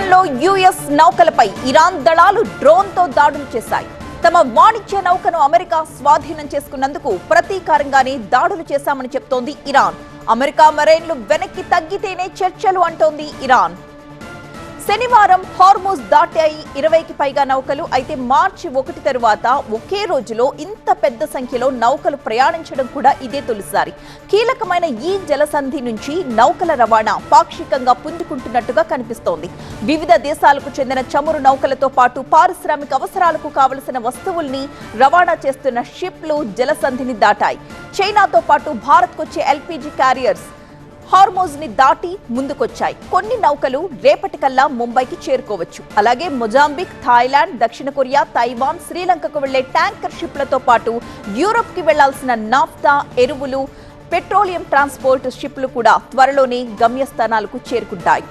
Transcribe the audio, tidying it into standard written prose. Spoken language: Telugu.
సముద్రంలో యుఎస్ నౌకలపై ఇరాన్ దళాలు డ్రోన్తో దాడులు చేశాయి. తమ వాణిజ్య నౌకను అమెరికా స్వాధీనం చేసుకున్నందుకు ప్రతీకారంగానే దాడులు చేశామని చెప్తోంది ఇరాన్. అమెరికా మెరైన్లు వెనక్కి తగ్గితేనే చర్చలు అంటోంది ఇరాన్. శనివారం హార్ముజ్ దాటాయి 20కి పైగా నౌకలు. అయితే మార్చి 1 తరువాత ఒకే రోజులో ఇంత పెద్ద సంఖ్యలో నౌకలు ప్రయాణించడం కూడా ఇదే తొలిసారి. కీలకమైన ఈ జలసంధి నుంచి నౌకల రవాణా పాక్షికంగా పుంజుకుంటున్నట్టుగా కనిపిస్తోంది. వివిధ దేశాలకు చెందిన చమురు నౌకలతో పాటు పారిశ్రామిక అవసరాలకు కావలసిన వస్తువుల్ని రవాణా చేస్తున్న షిప్లు జలసంధిని దాటాయి. చైనాతో పాటు భారత్కొచ్చే ఎల్పీజీ క్యారియర్స్ హార్మోజ్ ని దాటి ముందుకొచ్చాయి. కొన్ని నౌకలు రేపటికల్లా ముంబైకి చేరుకోవచ్చు. అలాగే మొజాంబిక్, థాయిలాండ్, దక్షిణ కొరియా, తైవాన్, శ్రీలంకకు వెళ్లే ట్యాంకర్ షిప్లతో పాటు యూరోప్ కి వెళ్లాల్సిన నాఫ్తా, ఎరువులు, పెట్రోలియం ట్రాన్స్పోర్ట్ షిప్లు కూడా త్వరలోనే గమ్యస్థానాలకు చేరుకుంటాయి.